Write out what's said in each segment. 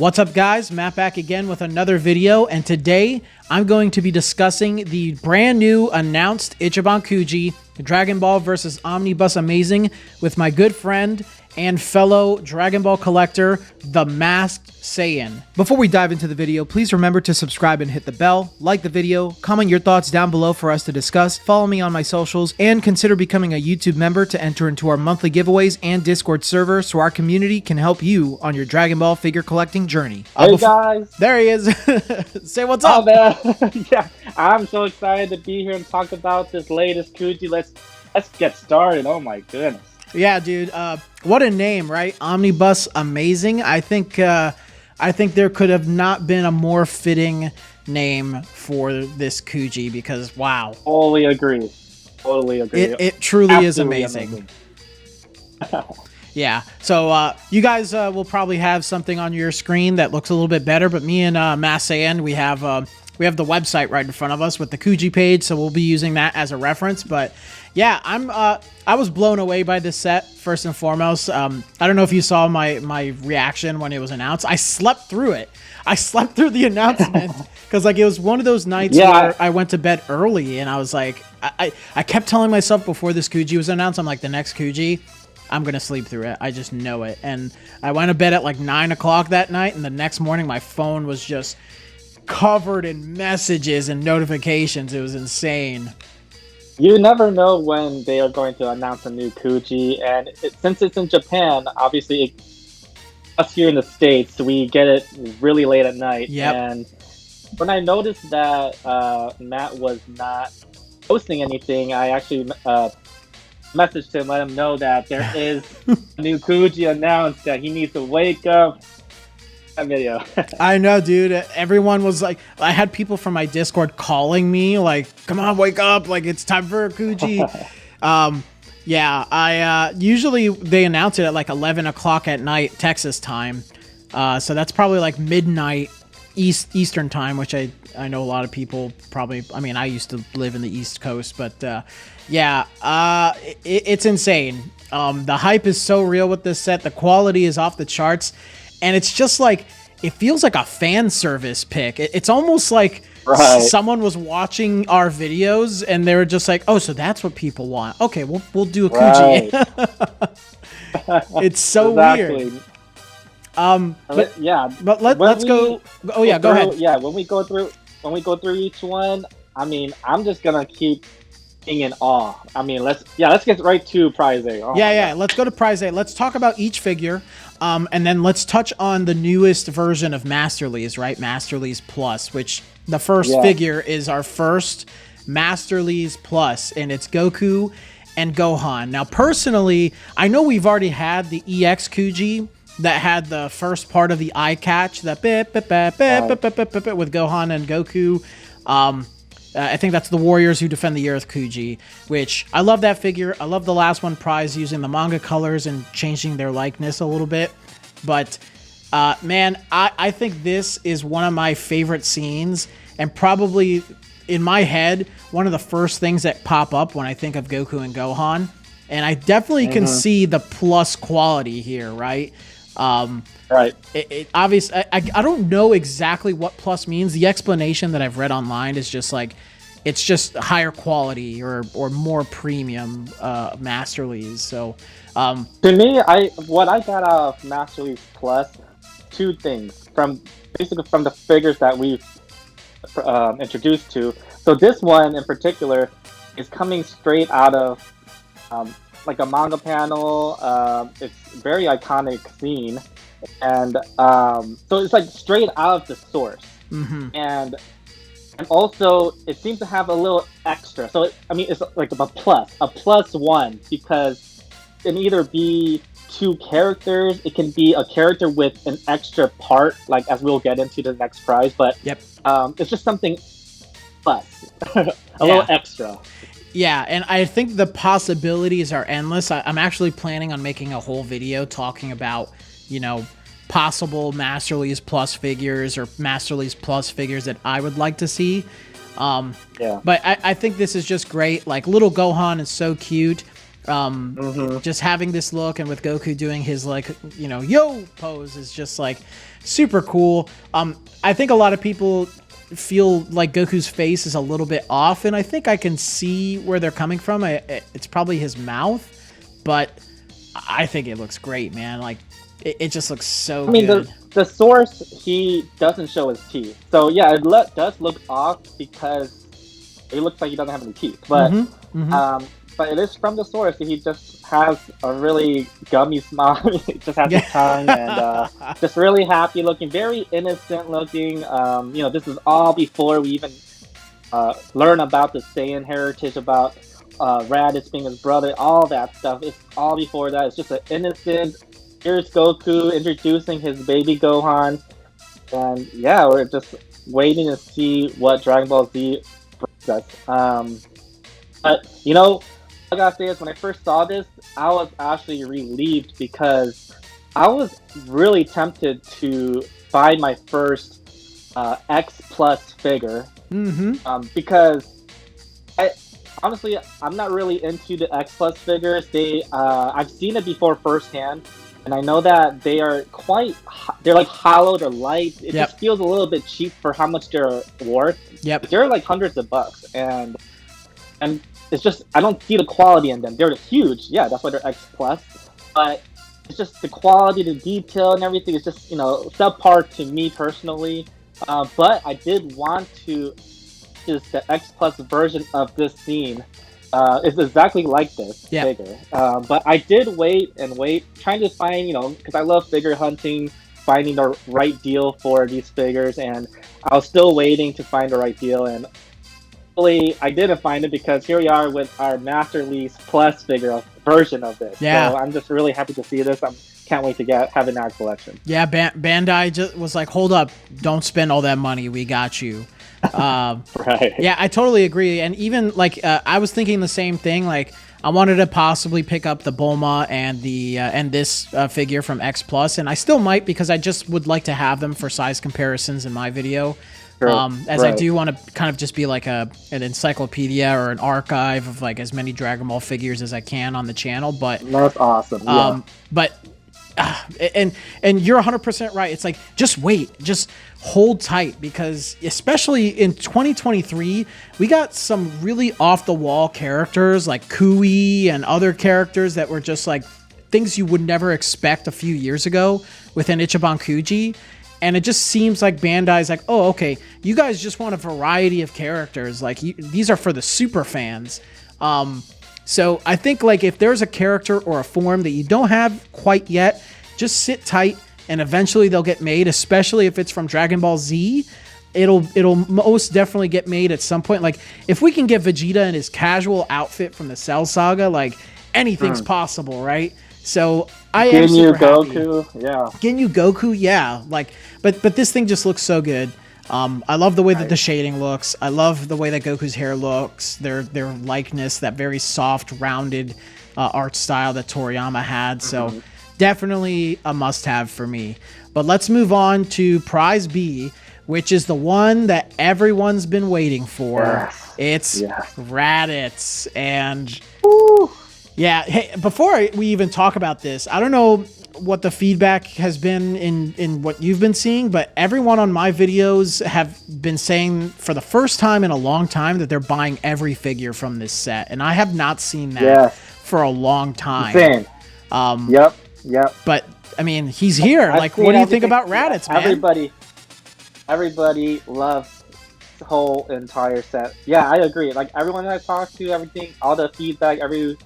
What's up, guys? Matt back again with another video, and today I'm going to be discussing the brand new announced Ichiban Kuji Dragon Ball vs. Omnibus Amazing with my good friend and fellow Dragon Ball collector, the Masked Saiyan. Before we dive into the video, please remember to subscribe and hit the bell, like the video, comment your thoughts down below for us to discuss, follow me on my socials, and consider becoming a YouTube member to enter into our monthly giveaways and Discord server so our community can help you on your Dragon Ball figure collecting journey. Hey guys! There he is. Say what's up. Man. Yeah, I'm so excited to be here and talk about this latest Kuji. Let's get started. Oh my goodness. Yeah, dude. What a name, right? Omnibus Amazing. I think there could have not been a more fitting name for this Kuji because wow. Totally agree. It truly is amazing. Yeah. So you guys will probably have something on your screen that looks a little bit better, but me and Masked Saiyan, we have the website right in front of us with the Kuji page, so we'll be using that as a reference. But yeah, I was blown away by this set first and foremost. I don't know if you saw my reaction when it was announced. I slept through it. I slept through the announcement because like it was one of those nights where I went to bed early and I was like, I kept telling myself before this Kuji was announced, I'm like, the next Kuji, I'm gonna sleep through it. I just know it. And I went to bed at like 9 o'clock that night, and the next morning my phone was just covered in messages and notifications. It was insane. You never know when they are going to announce a new Kuji, and since it's in Japan, obviously us here in the States, we get it really late at night. Yep. And when I noticed that Matt was not posting anything, I actually messaged him, let him know that there is a new Kuji announced, that he needs to wake up. That video. I know, dude. Everyone was like, I had people from my Discord calling me like, come on, wake up, like it's time for a Kuji. Yeah, I usually they announce it at like 11 o'clock at night Texas time, so that's probably like midnight Eastern time, which I know a lot of people probably, I mean, I used to live in the East Coast, but yeah, it's insane. The hype is so real with this set. The quality is off the charts. And it's just like, it feels like a fan service pick. It's almost like someone was watching our videos and they were just like, oh, so that's what people want. Okay, we'll do a Kuji. It's so weird. But let's go. Oh yeah, go ahead. Yeah, when we go through each one, I mean, I'm just gonna keep being in awe. I mean, let's get right to Prize A. Oh yeah, let's go to Prize A. Let's talk about each figure. And then let's touch on the newest version of Masterlies, right? Masterlies Plus, which the first figure is our first Masterlies Plus, and it's Goku and Gohan. Now, personally, I know we've already had the EX Kuji that had the first part of the eye catch, that with Gohan and Goku. I think that's the Warriors Who Defend the Earth Kuji, which I love that figure. I love the last one, Prize, using the manga colors and changing their likeness a little bit. But, man, I think this is one of my favorite scenes and probably, in my head, one of the first things that pop up when I think of Goku and Gohan. And I definitely can see the plus quality here, right? Right. Obviously, I don't know exactly what plus means. The explanation that I've read online is just like, it's just higher quality or more premium Masterlies. So to me, what I got out of Masterlies Plus, two things basically from the figures that we've introduced to. So this one in particular is coming straight out of like a manga panel. It's a very iconic scene, and so it's like straight out of the source. And also it seems to have a little extra, so it's like a plus one, because it can either be two characters, it can be a character with an extra part, like as we'll get into the next prize, but it's just something plus a little extra. Yeah, and I think the possibilities are endless. I'm actually planning on making a whole video talking about, you know, possible Masterlies Plus figures or Masterlies Plus figures that I would like to see. But I think this is just great. Like, little Gohan is so cute. Just having this look, and with Goku doing his like, you know, yo pose is just like super cool. I think a lot of people feel like Goku's face is a little bit off, and I think I can see where they're coming from. It's probably his mouth, but I think it looks great, man. Like it just looks so good. The source, he doesn't show his teeth, so yeah, it does look off because it looks like he doesn't have any teeth, but but it is from the source. He just has a really gummy smile. He just has his tongue, and just really happy looking, very innocent looking. You know, this is all before we even learn about the Saiyan heritage, about Raditz being his brother, all that stuff. It's all before that. It's just an innocent. Here's Goku introducing his baby Gohan, and yeah, we're just waiting to see what Dragon Ball Z brings us. But you know, I gotta say this: when I first saw this, I was actually relieved because I was really tempted to buy my first X Plus figure, because honestly, I'm not really into the X Plus figures. I've seen it before firsthand, and I know that they are they're like hollow, they're light. It just feels a little bit cheap for how much they're worth. They're like hundreds of bucks, and it's just, I don't see the quality in them. They're huge, yeah, that's why they're X Plus, but it's just the quality, the detail, and everything is just, you know, subpar to me personally. But I did want to, just the X Plus version of this scene is exactly like this figure. But I did wait, trying to find, you know, because I love figure hunting, finding the right deal for these figures, and I was still waiting to find the right deal, and I didn't find it, because here we are with our Master Lease Plus figure version of this. So I'm just really happy to see this. Can't wait to have it in our collection. Yeah, Bandai just was like, hold up, don't spend all that money. We got you. Right. Yeah, I totally agree. And even like I was thinking the same thing. Like I wanted to possibly pick up the Bulma and the and this figure from X Plus, and I still might, because I just would like to have them for size comparisons in my video. I do want to kind of just be like an encyclopedia or an archive of like as many Dragon Ball figures as I can on the channel. But that's awesome. Yeah. And you're 100% right. It's like, just wait, just hold tight, because especially in 2023, we got some really off the wall characters like Kui and other characters that were just like things you would never expect a few years ago within Ichiban Kuji. And it just seems like Bandai's like, oh, okay, you guys just want a variety of characters. Like, these are for the super fans. So I think, like, if there's a character or a form that you don't have quite yet, just sit tight, and eventually they'll get made, especially if it's from Dragon Ball Z. It'll most definitely get made at some point. Like, if we can get Vegeta in his casual outfit from the Cell Saga, like, anything's possible, right? So I am super happy. Ginyu Goku, yeah. Like, but this thing just looks so good. I love the way that the shading looks. I love the way that Goku's hair looks. Their likeness, that very soft, rounded art style that Toriyama had. So definitely a must-have for me. But let's move on to Prize B, which is the one that everyone's been waiting for. It's Raditz. And yeah, hey, before we even talk about this, I don't know what the feedback has been in what you've been seeing, but everyone on my videos have been saying for the first time in a long time that they're buying every figure from this set, and I have not seen that for a long time. Insane. Yep. But I mean, he's here. Like, what do you think about Raditz, man? Everybody loves the whole entire set. Yeah, I agree. Like, everyone that I talked to, everything, all the feedback, every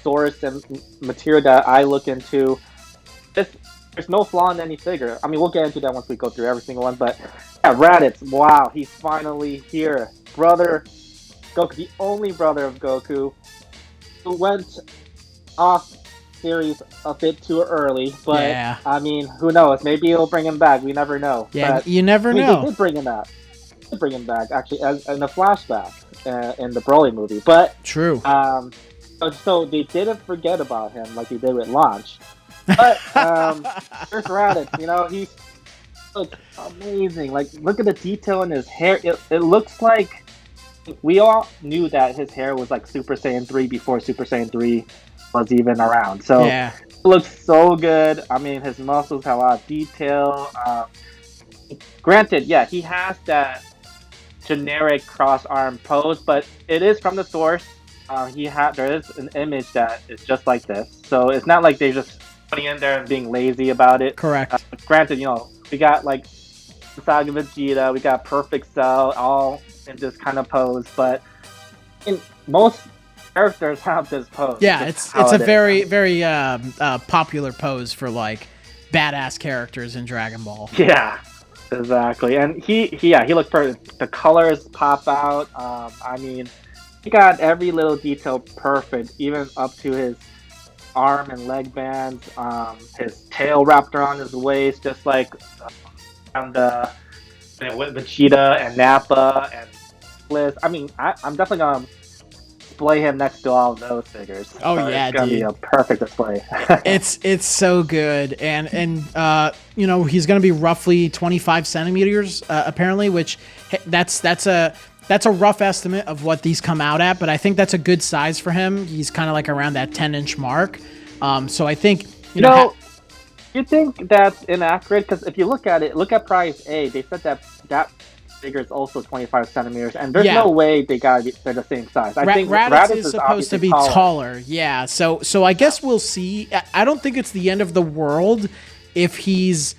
source and material that I look into, there's no flaw in any figure. I mean, we'll get into that once we go through every single one, but yeah, Raditz, wow, he's finally here. Brother Goku, the only brother of Goku, who went off series a bit too early, but I mean, who knows? Maybe he'll bring him back. We never know. Yeah, but, you never know. He did bring him back. Actually, in a flashback in the Broly movie. But true. So they didn't forget about him like they did with Launch. But there's Raditz. You know, he's amazing. Like, look at the detail in his hair. It looks like we all knew that his hair was like Super Saiyan 3 before Super Saiyan 3 was even around. So Yeah. it looks so good. I mean, his muscles have a lot of detail. Granted, yeah, he has that generic cross arm pose, but it is from the source. There is an image that is just like this, so it's not like they're just putting it in there and being lazy about it. Correct. Granted, we got like Saga Vegeta, we got Perfect Cell, all in this kind of pose, but most characters have this pose. Yeah, it's a very popular pose for like badass characters in Dragon Ball. Yeah, exactly. And he looked perfect. The colors pop out. I mean, he got every little detail perfect, even up to his arm and leg bands. His tail wrapped around his waist, just like with Vegeta and Nappa and Bliss. I mean, I'm definitely gonna display him next to all of those figures. Oh yeah, it's gonna be a perfect display. it's so good, and he's gonna be roughly 25 centimeters apparently, which that's a rough estimate of what these come out at, but I think that's a good size for him. He's kind of like around that 10-inch mark. So I think you think that's inaccurate? Because if you look at Prize A, they said that figure is also 25 centimeters, and there's no way they're the same size. I think Raditz is supposed to be taller. Yeah, so I guess we'll see. I don't think it's the end of the world if he's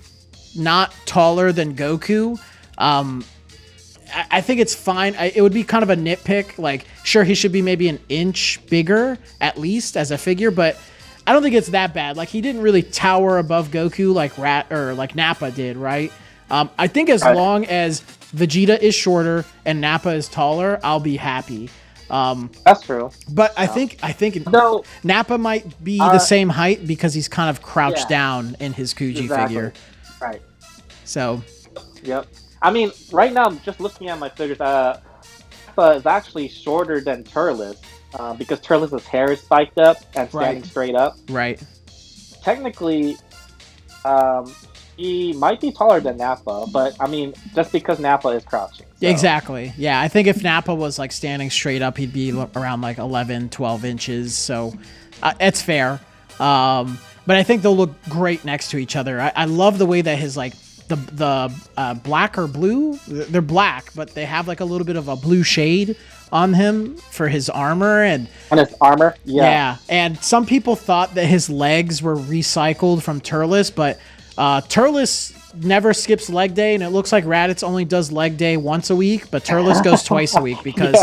not taller than Goku. I think it's fine. It would be kind of a nitpick. Like, sure, he should be maybe an inch bigger at least as a figure, but I don't think it's that bad. Like, he didn't really tower above Goku like Nappa did, right? I think as long as Vegeta is shorter and Nappa is taller, I'll be happy. That's true. But I think Nappa might be the same height because he's kind of crouched down in his Kuji figure. Right. So. Yep. I mean, right now, just looking at my figures, Nappa is actually shorter than Turles. Because Turles' hair is spiked up and standing straight up. Right. Technically, he might be taller than Nappa, but I mean, just because Nappa is crouching. So. Exactly. Yeah, I think if Nappa was like standing straight up, he'd be around like 11, 12 inches. So it's fair. But I think they'll look great next to each other. I love the way that his like the black or blue, they're black, but they have like a little bit of a blue shade on him for his armor and his armor. Yeah. And some people thought that his legs were recycled from Turles, but Turles never skips leg day, and it looks like Raditz only does leg day once a week, but Turles goes twice a week because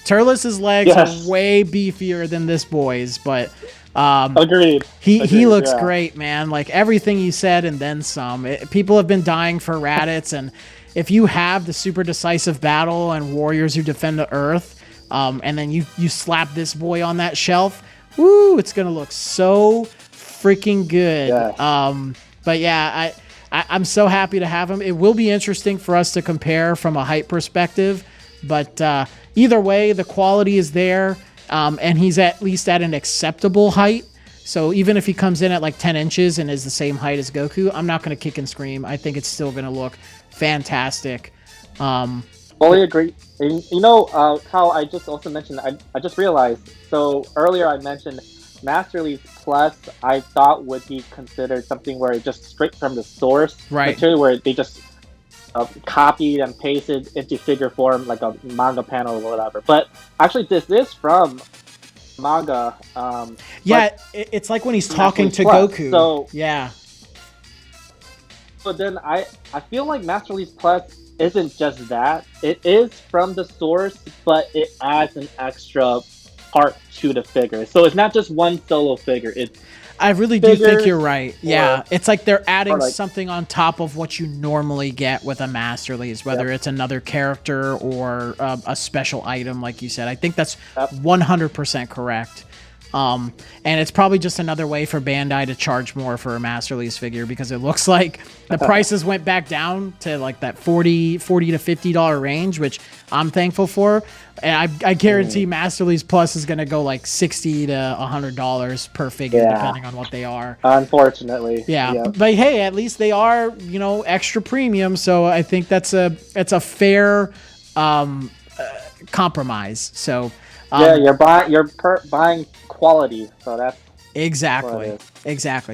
Turles' legs are way beefier than this boy's. But agreed. He looks great, man. Like everything you said and then some. People have been dying for Raditz, and if you have the Super Decisive Battle and Warriors Who Defend the Earth, and then you slap this boy on that shelf, woo, it's gonna look so freaking good. Yeah. But yeah, I'm so happy to have him. It will be interesting for us to compare from a height perspective, but either way, the quality is there, and he's at least at an acceptable height. So even if he comes in at like 10 inches and is the same height as Goku, I'm not going to kick and scream. I think it's still going to look fantastic. Fully agree. And how I just also mentioned, I just realized, so earlier I mentioned Masterly's Plus, I thought would be considered something where it just straight from the source material, where they just copied and pasted into figure form like a manga panel or whatever. But actually, this is from manga. It's like when he's talking to Goku. So yeah. But then I feel like Masterly's Plus isn't just that. It is from the source, but it adds an extra part to the figure. So it's not just one solo figure. I really do think you're right. Yeah, it's like they're adding something on top of what you normally get with a Masterly's, whether it's another character or a special item, like you said. I think that's 100% correct. And it's probably just another way for Bandai to charge more for a Masterly's figure, because it looks like the prices went back down to like that $40 to $50 range, which I'm thankful for. And I guarantee Masterly's Plus is going to go like $60 to $100 per figure, depending on what they are. Unfortunately. Yeah. But hey, at least they are, extra premium. So I think it's a fair, compromise. So yeah, buying quality, so that's exactly.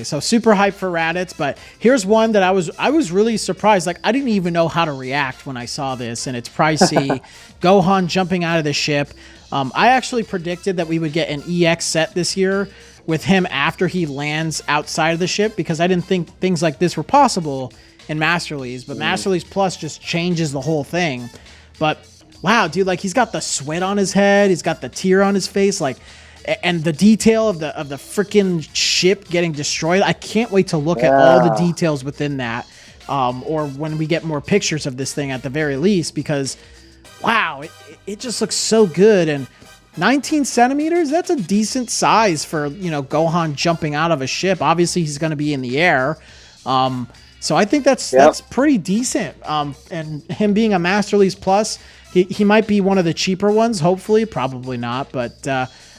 So super hyped for Raditz, but here's one that I was really surprised. Like I didn't even know how to react when I saw this, and it's pricey. Gohan jumping out of the ship. I actually predicted that we would get an EX set this year with him after he lands outside of the ship, because I didn't think things like this were possible in Masterlies, but Masterlies Plus just changes the whole thing. But wow, dude, like he's got the sweat on his head, he's got the tear on his face, like, and the detail of the freaking ship getting destroyed. I can't wait to look at all the details within that, or when we get more pictures of this thing at the very least, because wow, it just looks so good. And 19 centimeters, that's a decent size for, Gohan jumping out of a ship. Obviously he's going to be in the air. So I think that's pretty decent. And him being a Masterlies Plus, he might be one of the cheaper ones, hopefully, probably not. But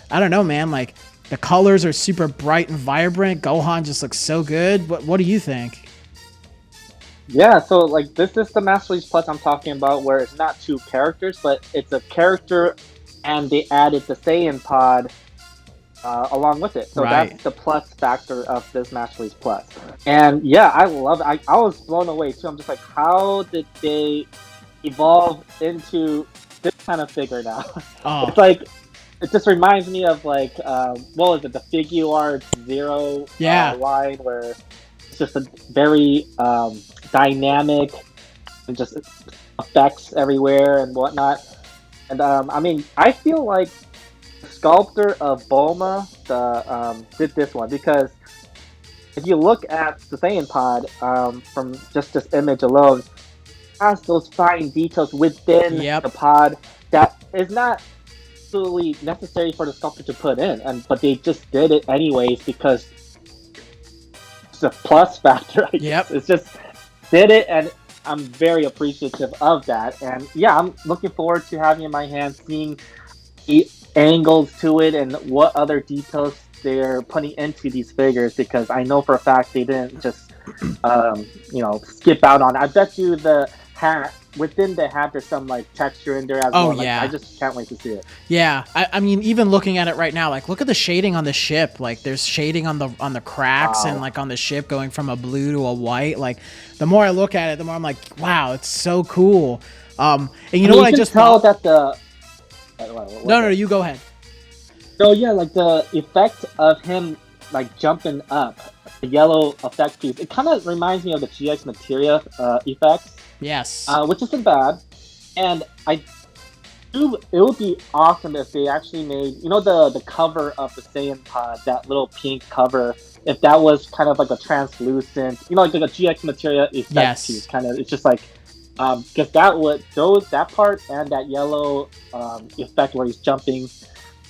I don't know, man. Like the colors are super bright and vibrant. Gohan just looks so good. What do you think? Yeah, so like this is the Masterlies Plus I'm talking about, where it's not two characters, but it's a character and they added the Saiyan pod along with it. So that's the plus factor of this Masterlies Plus. And yeah, I love it. I was blown away too. I'm just like, how did they evolve into this kind of figure now? Oh. It's like, it just reminds me of like, what was it, the Figuarts Zero line, where it's just a very dynamic and just effects everywhere and whatnot. And I mean, I feel like the sculptor of Bulma did this one, because if you look at the Saiyan pod from just this image alone, it has those fine details within the pod that is not absolutely necessary for the sculptor to put in, but they just did it anyways because it's a plus factor. I guess. It's just did it, and I'm very appreciative of that. And yeah, I'm looking forward to having in my hands, seeing the angles to it and what other details they're putting into these figures, because I know for a fact they didn't just skip out on it. I bet you the hat, within the hat, there's some like texture in there as well. Like, I just can't wait to see it. Yeah, I mean, even looking at it right now, like look at the shading on the ship. Like there's shading on the cracks and like on the ship going from a blue to a white. Like the more I look at it, the more I'm like, wow, it's so cool. And you know what I just tell that the no, you go ahead. So yeah, like the effect of him like jumping up, the yellow effect piece, it kind of reminds me of the GX Materia effects. Yes. Which isn't bad. And it would be awesome if they actually made, the cover of the Saiyan pod, that little pink cover, if that was kind of like a translucent, like a GX Materia effect piece, kind of. It's just like, because that part and that yellow effect where he's jumping,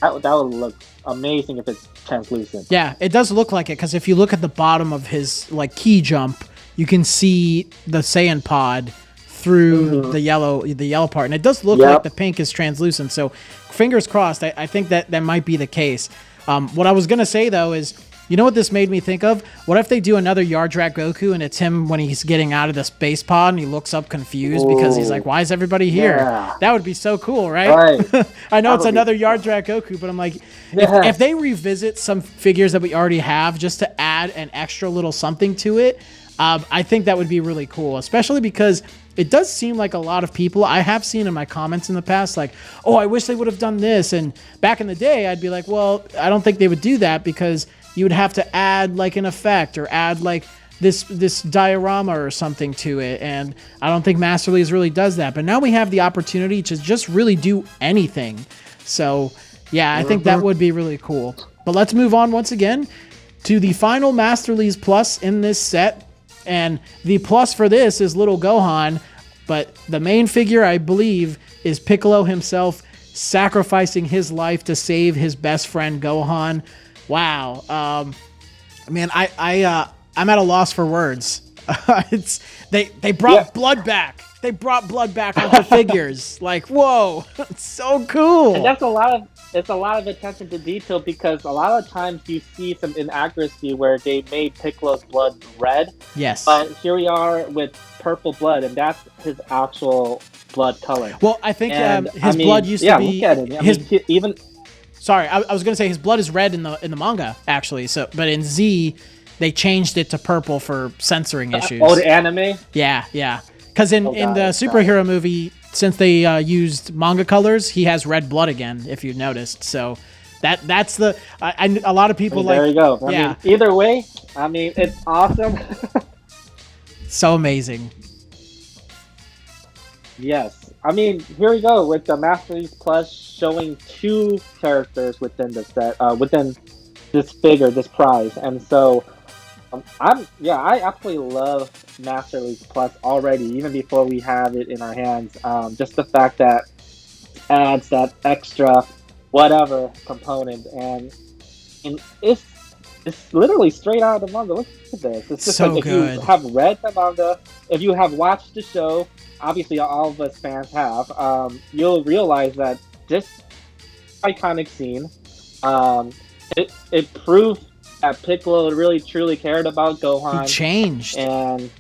that would look amazing if it's translucent. Yeah, it does look like it, because if you look at the bottom of his like key jump, you can see the Saiyan pod through the yellow part, and it does look like the pink is translucent. So fingers crossed. I think that might be the case. What I was gonna say though is, you know what this made me think of? What if they do another Yardrat Goku and it's him when he's getting out of the space pod and he looks up confused because he's like, why is everybody here? Yeah. That would be so cool, right? I know it's another Yardrat Goku, but I'm like, if they revisit some figures that we already have just to add an extra little something to it, I think that would be really cool, especially because it does seem like a lot of people, I have seen in my comments in the past, like, oh, I wish they would have done this. And back in the day, I'd be like, well, I don't think they would do that, because you would have to add like an effect or add like this diorama or something to it. And I don't think Masterlies really does that. But now we have the opportunity to just really do anything. So yeah, I think that would be really cool. But let's move on once again to the final Masterlies Plus in this set. And the plus for this is little Gohan, but the main figure, I believe, is Piccolo himself sacrificing his life to save his best friend Gohan. Wow. Man, I'm at a loss for words. They brought blood back. They brought blood back onto figures. Like, whoa, it's so cool. And that's a lot of it's a lot of attention to detail because a lot of times you see some inaccuracy where they made Piccolo's blood red. Yes. But here we are with purple blood, and that's his actual blood color. Well, I think his blood used to be. Look at it. Even. Sorry, I was going to say his blood is red in the manga actually. So, but in Z, they changed it to purple for censoring issues. Oh, the anime. Yeah. Because in the superhero movie, since they used manga colors, he has red blood again. If you noticed, so that's the. A lot of people like. There you go. I yeah. mean, either way, I mean, it's awesome. So amazing. Yes. I mean, here we go with the Masterpiece Plus showing 2 characters within the set, within this figure, this prize, and so I absolutely love Masterpiece Plus already, even before we have it in our hands. Just the fact that adds that extra whatever component, and it's literally straight out of the manga. Look at this. It's just so like if good. you have read the manga, if you have watched the show, obviously all of us fans have, you'll realize that this iconic scene, it proved that Piccolo really truly cared about Gohan. He changed. And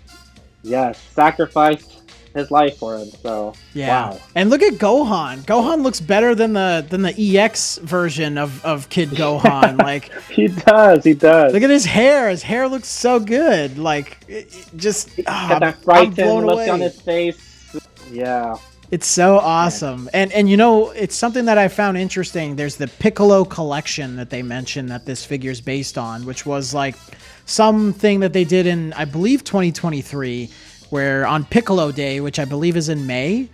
yes, sacrificed his life for him. So yeah. Wow. And look at Gohan. Gohan looks better than the EX version of Kid Gohan. Like he does. Look at his hair. His hair looks so good. Like got that frightened look on his face. Yeah. It's so awesome. And it's something that I found interesting. There's the Piccolo collection that they mentioned that this figure's based on, which was like something that they did in, I believe, 2023, where on Piccolo Day, which I believe is in May,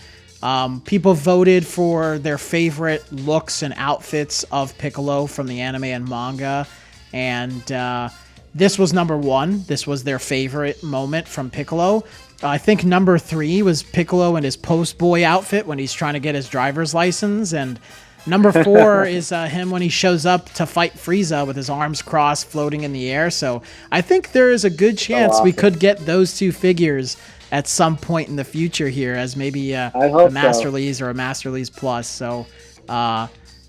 people voted for their favorite looks and outfits of Piccolo from the anime and manga. And this was number 1. This was their favorite moment from Piccolo. I think number 3 was Piccolo in his post boy outfit when he's trying to get his driver's license. And number 4 is him when he shows up to fight Frieza with his arms crossed floating in the air. So I think there is a good chance we could get those 2 figures at some point in the future here as maybe a Masterlies or a Masterlies Plus. So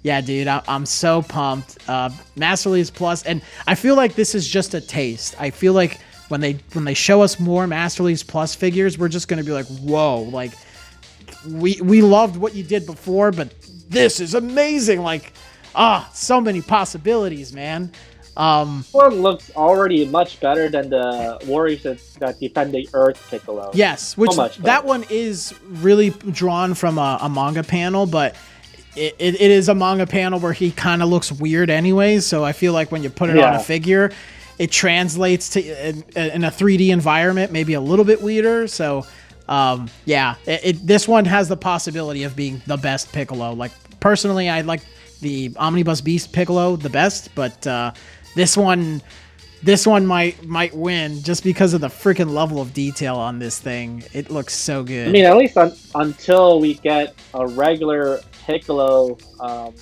yeah, dude, I'm so pumped. Masterlies Plus, and I feel like this is just a taste. I feel like when they show us more Masterlies Plus figures, we're just gonna be like, whoa, like we loved what you did before, but this is amazing. Like, so many possibilities, man. One looks already much better than the Warriors that defend the Earth Piccolo. Yes, which that one is really drawn from a manga panel, but it is a manga panel where he kind of looks weird anyways. So I feel like when you put it on a figure, it translates to in a 3D environment, maybe a little bit weirder. So, this one has the possibility of being the best Piccolo. Like, personally, I like the Omnibus Beast Piccolo the best, but this one might win just because of the freaking level of detail on this thing. It looks so good. I mean, at least until we get a regular Piccolo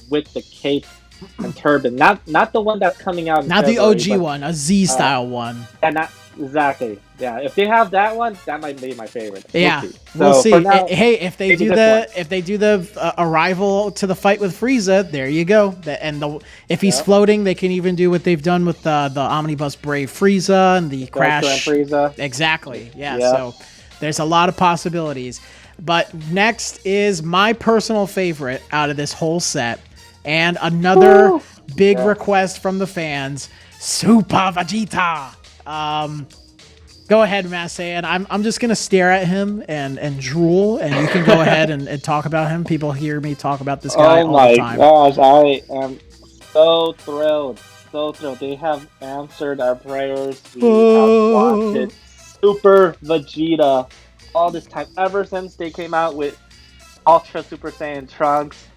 with the cape and turban, not the one that's coming out in not February, the OG one, a Z style one. And not exactly. Yeah, if they have that one, that might be my favorite. Yeah, we'll see. Now, hey, if they do the arrival to the fight with Frieza, there you go. If he's floating, they can even do what they've done with the Omnibus Brave Frieza and the Crash Frieza. Exactly. Yeah. So there's a lot of possibilities. But next is my personal favorite out of this whole set. And another big request from the fans, Super Vegeta. Go ahead, Masayan. I'm just gonna stare at him and drool, and you can go ahead and talk about him. People hear me talk about this guy all the time. Oh my gosh, I am so thrilled. So thrilled. They have answered our prayers. We have wanted Super Vegeta all this time, ever since they came out with Ultra Super Saiyan Trunks.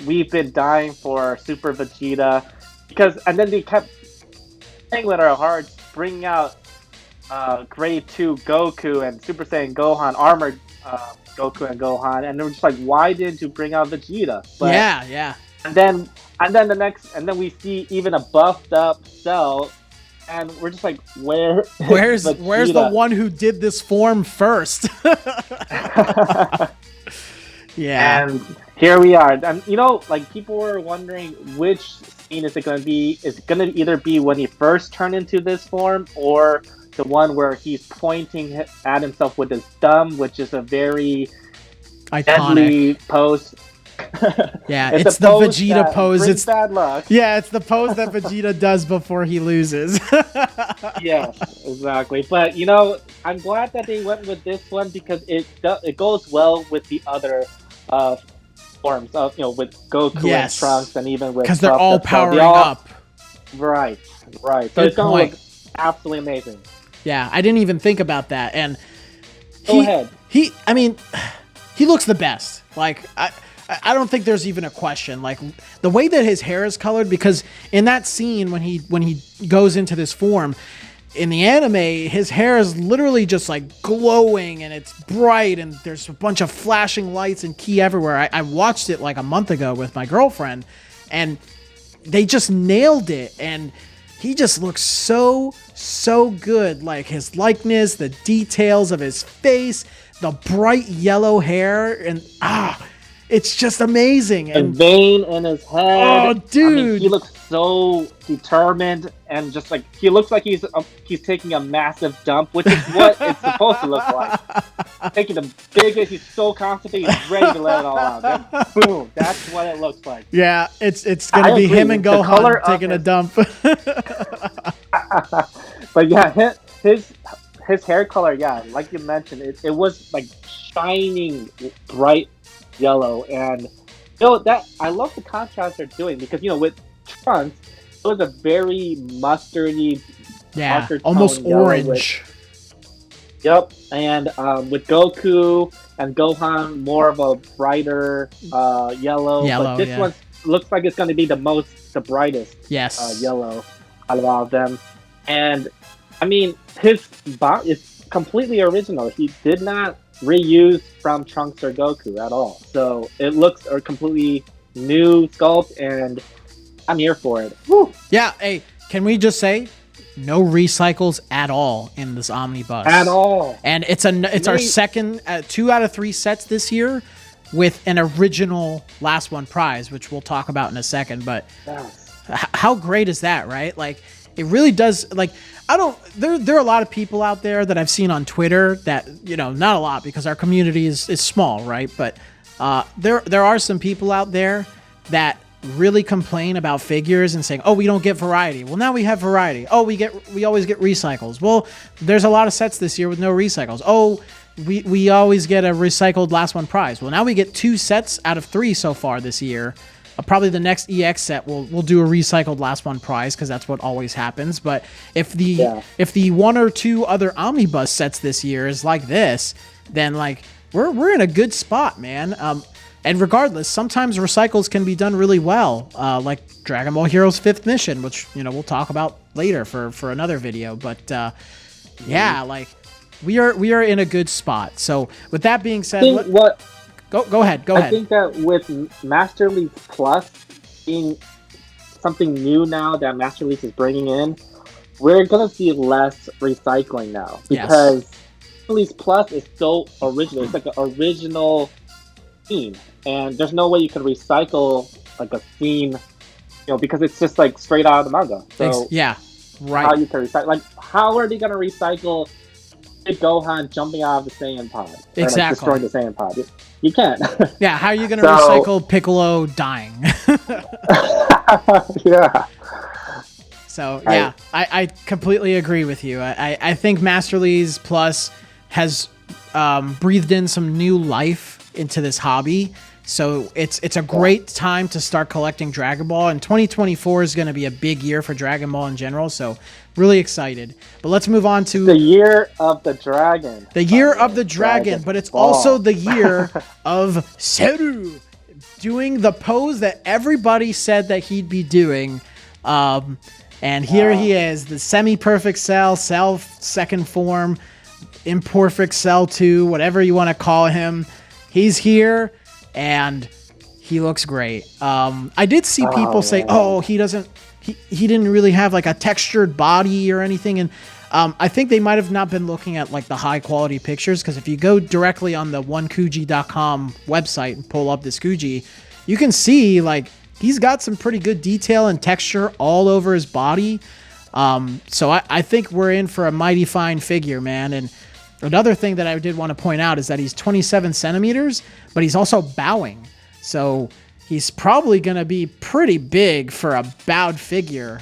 We've been dying for Super Vegeta and then they kept playing with our hearts, bringing out Grade 2 Goku and Super Saiyan Gohan, Armored Goku and Gohan, and they were just like, why didn't you bring out Vegeta? But, yeah. And then we see even a buffed up Cell, and we're just like, where's the one who did this form first? Yeah. And here we are. And you know, like people were wondering which scene is it going to be? Is it going to either be when he first turned into this form, or the one where he's pointing at himself with his thumb, which is a very Iconic deadly pose. Yeah, it's the Vegeta pose. It's bad luck. Yeah, it's the pose that Vegeta does before he loses. Yes, exactly. But you know, I'm glad that they went with this one because it goes well with the other forms of with Goku and Trunks, and even with because they're all powering up. Right. So it's gonna look absolutely amazing. Yeah, I didn't even think about that. And go ahead. I mean, he looks the best. Like I don't think there's even a question. Like the way that his hair is colored, because in that scene when he goes into this form in the anime, his hair is literally just like glowing and it's bright and there's a bunch of flashing lights and ki everywhere. I watched it like a month ago with my girlfriend and they just nailed it, and he just looks so good. Like his likeness, the details of his face, the bright yellow hair, and it's just amazing. And vein in his head. Oh, dude. I mean, he looks so determined, and just like he looks like he's taking a massive dump, which is what it's supposed to look like. Taking the biggest, he's so constipated, he's ready to let it all out. Then, boom, that's what it looks like. Yeah, it's gonna be him and Gohan taking a dump. But yeah, his hair color, yeah, like you mentioned, it was like shining bright yellow, and that I love the contrast they're doing, because with Trunks it was a very mustardy, almost orange. Yep, and with Goku and Gohan more of a brighter yellow. But this one looks like it's going to be the brightest yellow out of all of them. And I mean, his body is completely original. He did not reuse from Trunks or Goku at all. So it looks a completely new sculpt, and I'm here for it. Woo. Yeah, hey, can we just say no recycles at all in this Omnibus? At all. And it's our second 2 out of 3 sets this year with an original last one prize, which we'll talk about in a second. But how great is that, right? Like, it really does. Like, there are a lot of people out there that I've seen on Twitter that, not a lot because our community is small, right? But there are some people out there that really complain about figures and saying, oh, we don't get variety. Well, now we have variety. Oh, we always get recycles. Well, there's a lot of sets this year with no recycles. Oh, we always get a recycled last one prize. Well, now we get 2 sets out of 3 so far this year. Probably the next EX set we'll do a recycled last one prize, because that's what always happens. But if the 1 or 2 other Omnibus sets this year is like this, then like we're in a good spot, man. And regardless, sometimes recycles can be done really well, like Dragon Ball Heroes 5th Mission, which we'll talk about later for another video. But like we are in a good spot. So with that being said, Go ahead. I think that with Master League Plus being something new now that Master League is bringing in, we're going to see less recycling now, because Master League Plus is so original. It's like an original theme, and there's no way you can recycle like a theme, because it's just like straight out of the manga. So right. How you can recycle? Like, how are they going to recycle Gohan jumping out of the Saiyan pod? Exactly. Like destroying the Saiyan pod. You can't. Yeah, how are you going to recycle Piccolo dying? Yeah. So, yeah, I completely agree with you. I think Master League Plus has breathed in some new life into this hobby. So it's a great time to start collecting Dragon Ball, and 2024 is going to be a big year for Dragon Ball in general. So really excited. But let's move on to the year of the dragon. The year of the dragon, but it's also the year of Seru doing the pose that everybody said that he'd be doing. And here he is, the semi-perfect Cell second form, imperfect Cell 2, whatever you want to call him. He's here. And he looks great. I did see people say, "Oh, he he didn't really have like a textured body or anything. And I think they might have not been looking at like the high quality pictures, because if you go directly on the onekuji.com website and pull up this Kuji, you can see like he's got some pretty good detail and texture all over his body. So I think we're in for a mighty fine figure, man. And another thing that I did want to point out is that he's 27 centimeters, but he's also bowing. So he's probably going to be pretty big for a bowed figure,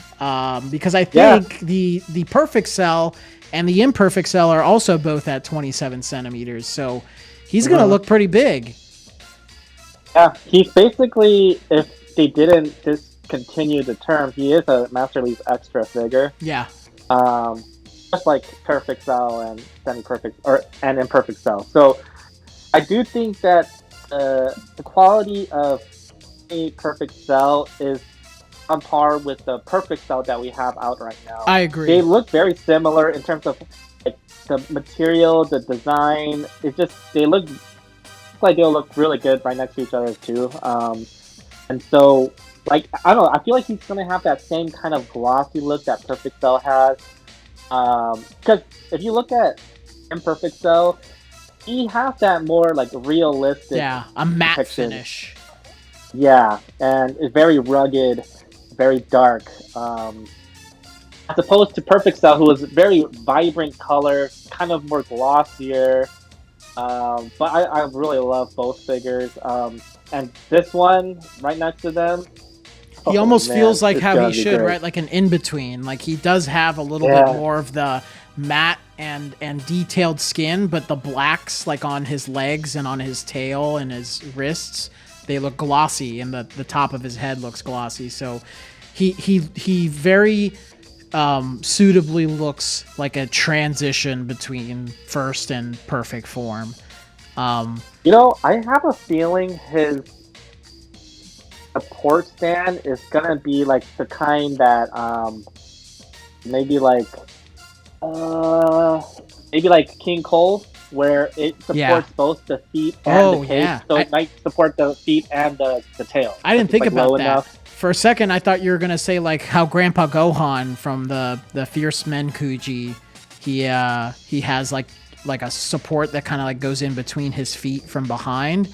because I think the perfect cell and the imperfect cell are also both at 27 centimeters. So he's going to look pretty big. Yeah, he's basically, if they didn't discontinue the term, he is a Masterly's extra figure. Yeah. Just like perfect cell and semi-perfect and imperfect cell. So I do think that the quality of a perfect cell is on par with the perfect cell that we have out right now. I agree. They look very similar in terms of like the material, the design. It's just they look like they'll look really good right next to each other too. And so like I don't know, I feel like he's gonna have that same kind of glossy look that perfect cell has. Because if you look at imperfect cell, he has that more like realistic, a matte depiction. finish. Yeah, and it's very rugged, very dark. As opposed to Perfect Cell, who is very vibrant color, kind of more glossier. But I really love both figures. And this one, right next to them, he almost feels like it's how he should, great. right? Like an in-between. Like he does have a little bit more of the matte and detailed skin, but the blacks like on his legs and on his tail and his wrists, they look glossy, and the top of his head looks glossy. So he very suitably looks like a transition between first and perfect form. You know, I have a feeling his support stand is gonna be like the kind that maybe like King Cole, where it supports both the feet and the cage. So it might support the feet and the tail. I didn't think about that. Enough. For a second, I thought you were gonna say like how Grandpa Gohan from the Fierce Men Kuji, he has like a support that kind of like goes in between his feet from behind.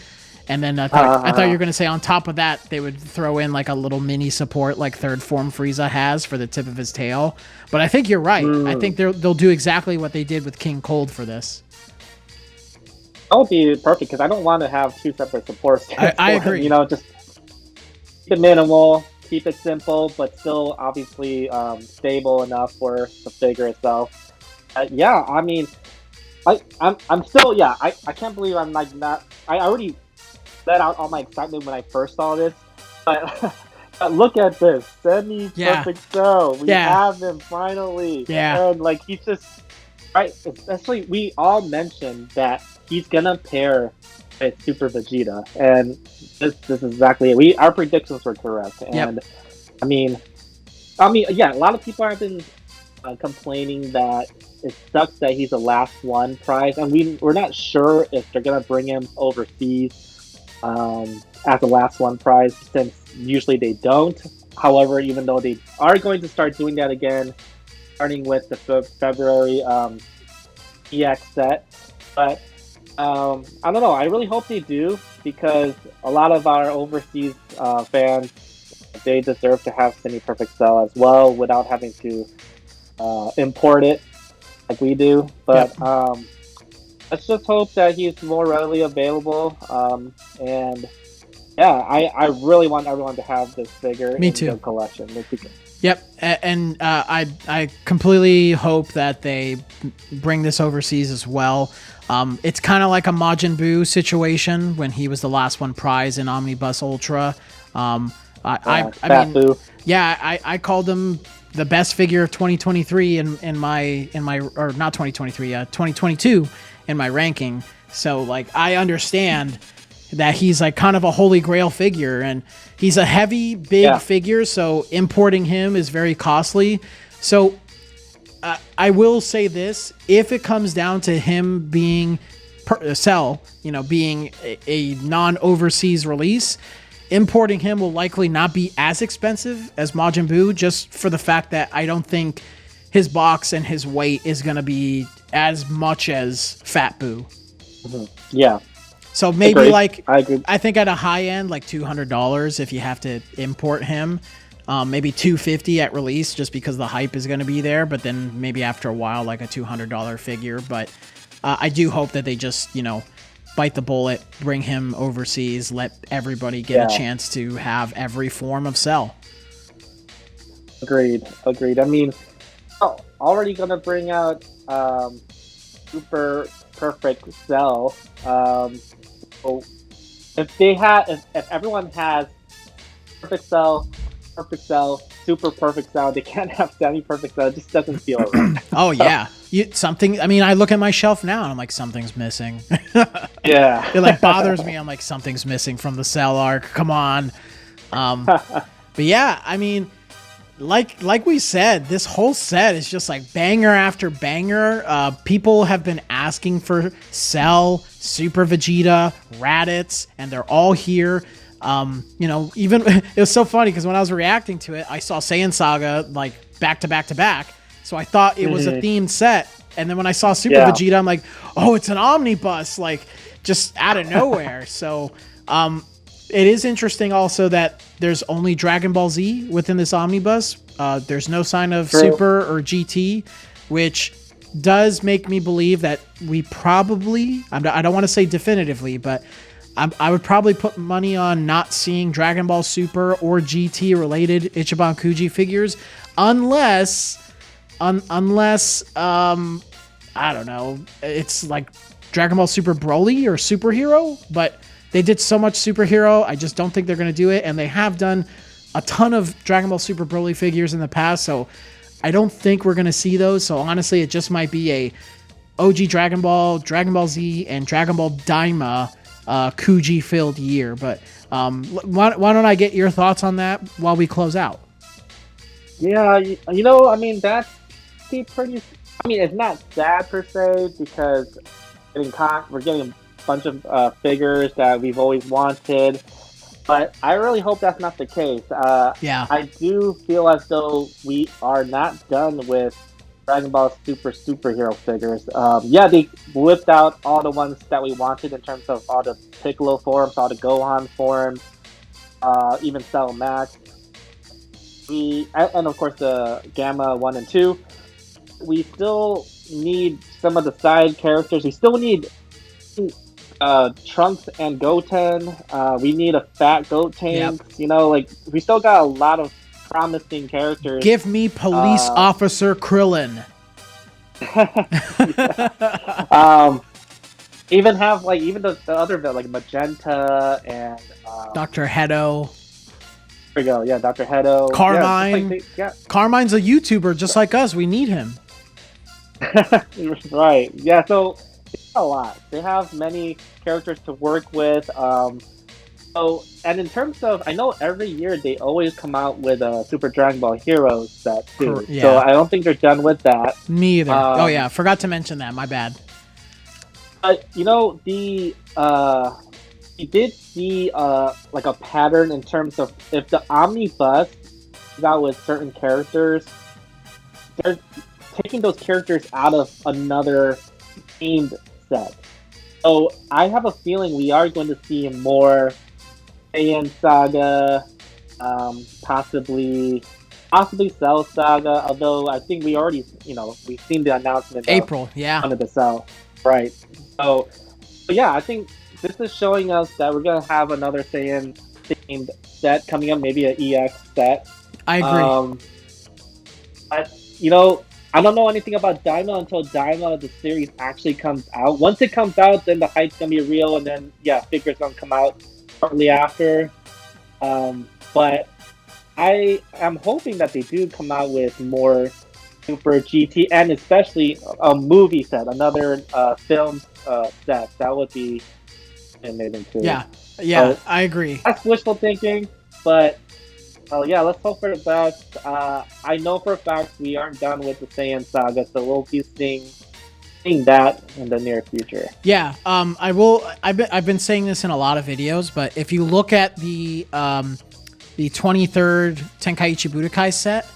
And then I thought you were going to say on top of that, they would throw in like a little mini support like Third Form Frieza has for the tip of his tail. But I think you're right. I think they'll do exactly what they did with King Cold for this. That would be perfect, because I don't want to have two separate supports. I agree. You know, just keep it minimal, keep it simple, but still obviously stable enough for the figure itself. Yeah, I mean, I'm still, I can't believe I'm like not, I already let out all my excitement when I first saw this, but look at this semi-perfect cell. We have him finally, and like he's just right. Especially, we all mentioned that he's gonna pair with Super Vegeta, and this is exactly it. Our predictions were correct, and I mean, yeah, a lot of people have been complaining that it sucks that he's a last one prize, and we're not sure if they're gonna bring him overseas as a last one prize, since usually they don't. However, even though they are going to start doing that again, starting with the February EX set, but I don't know. I really hope they do, because a lot of our overseas fans, they deserve to have semi-perfect cell as well without having to import it like we do. But let's just hope that he's more readily available. And I really want everyone to have this figure in their collection. Yep, and I completely hope that they bring this overseas as well. It's kind of like a Majin Buu situation when he was the last one prize in Omnibus Ultra. I called him the best figure of 2023 in my or not 2023, 2022 in my ranking. So like I understand that he's like kind of a holy grail figure, and he's a heavy, big figure, so importing him is very costly. So I will say this: if it comes down to him being being a non-overseas release, importing him will likely not be as expensive as Majin Buu, just for the fact that I don't think his box and his weight is going to be as much as Fat Buu. Yeah. So maybe Agreed. like I agree. I think at a high end, like $200 if you have to import him. Maybe $250 at release, just because the hype is going to be there. But then maybe after a while, like a $200 figure. But I do hope that they just, bite the bullet, bring him overseas, let everybody get a chance to have every form of Cell. Agreed. I mean, already gonna bring out super perfect Cell. So if everyone has perfect Cell, super perfect Cell, they can't have semi-perfect Cell. It just doesn't feel right. Oh yeah, I look at my shelf now and I'm like, something's missing. Yeah, it like bothers me. I'm like, something's missing from the Cell arc. Come on. But yeah, I mean, like we said, this whole set is just like banger after banger. People have been asking for Cell, Super Vegeta, Raditz, and they're all here. Even it was so funny because when I was reacting to it, I saw Saiyan Saga like back to back to back. So I thought it was a themed set. And then when I saw Super Vegeta, I'm like, oh, it's an omnibus, like just out of nowhere. So, it is interesting also that there's only Dragon Ball Z within this omnibus. There's no sign of Super or GT, which does make me believe that we probably, I don't want to say definitively, but I would probably put money on not seeing Dragon Ball Super or GT related Ichiban Kuji figures unless I don't know, it's like Dragon Ball Super Broly or Superhero, but they did so much Superhero, I just don't think they're going to do it, and they have done a ton of Dragon Ball Super Broly figures in the past, so I don't think we're going to see those. So honestly, it just might be a OG Dragon Ball Z, and Dragon Ball Daima Kuji filled year. But why don't I get your thoughts on that while we close out? Yeah, I mean, that's pretty. I mean, it's not sad per se because we're getting a bunch of figures that we've always wanted, but I really hope that's not the case. I do feel as though we are not done with Dragon Ball superhero figures. They whipped out all the ones that we wanted in terms of all the Piccolo forms, all the Gohan forms, even Cell Max. And of course the Gamma 1 and 2. We still need some of the side characters. We still need Trunks and Goten. We need a fat Goten. Yep. We still got a lot of promising characters. Give me Police Officer Krillin. Even have even the other like Magenta and Dr. Hedo. There we go. Yeah, Dr. Hedo. Carmine. Carmine's a YouTuber just like us. We need him. Right. Yeah. So it's a lot. They have many characters to work with. And in terms of, I know every year they always come out with a Super Dragon Ball Heroes set too. Yeah. So I don't think they're done with that. Me either. Forgot to mention that. My bad. You did see like a pattern in terms of if the omnibus comes out with certain characters, they're taking those characters out of another themed set. So I have a feeling we are going to see more Saiyan Saga, possibly Cell Saga. Although I think we already, we've seen the announcement. April, under the Cell, right? So yeah, I think this is showing us that we're gonna have another Saiyan themed set coming up, maybe an EX set. I agree. I don't know anything about Daima until Daima the series actually comes out. Once it comes out, then the hype's gonna be real, and then figures gonna come out shortly after. But I am hoping that they do come out with more Super GT, and especially a movie set, another film set. That would be amazing too. Yeah, I agree. That's wishful thinking, but let's hope for the best. I know for a fact we aren't done with the Saiyan Saga, so we'll be seeing seeing that in the near future. Yeah, I will. I've been saying this in a lot of videos, but if you look at the 23rd Tenkaichi Budokai set,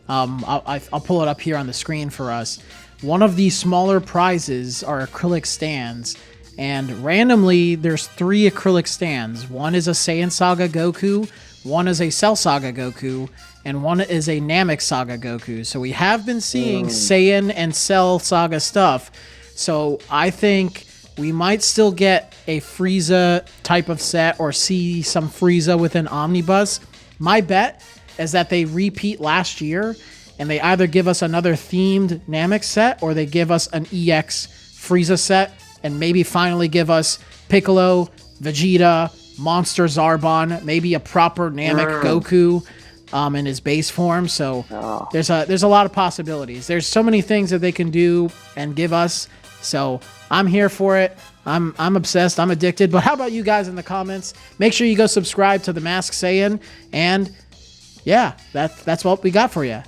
I'll pull it up here on the screen for us. One of the smaller prizes are acrylic stands, and randomly there's 3 acrylic stands. One is a Saiyan Saga Goku, one is a Cell Saga Goku, and one is a Namek Saga Goku. So we have been seeing Saiyan and Cell Saga stuff. So I think we might still get a Frieza type of set or see some Frieza within Omnibus. My bet is that they repeat last year and they either give us another themed Namek set or they give us an EX Frieza set and maybe finally give us Piccolo, Vegeta, Monster Zarbon, maybe a proper Namek Goku in his base form. So there's a lot of possibilities. There's so many things that they can do and give us. So I'm here for it. I'm obsessed. I'm addicted. But how about you guys in the comments? Make sure you go subscribe to the Mask Saiyan. And yeah, that's what we got for you.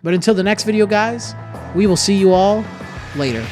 But until the next video, guys, we will see you all later.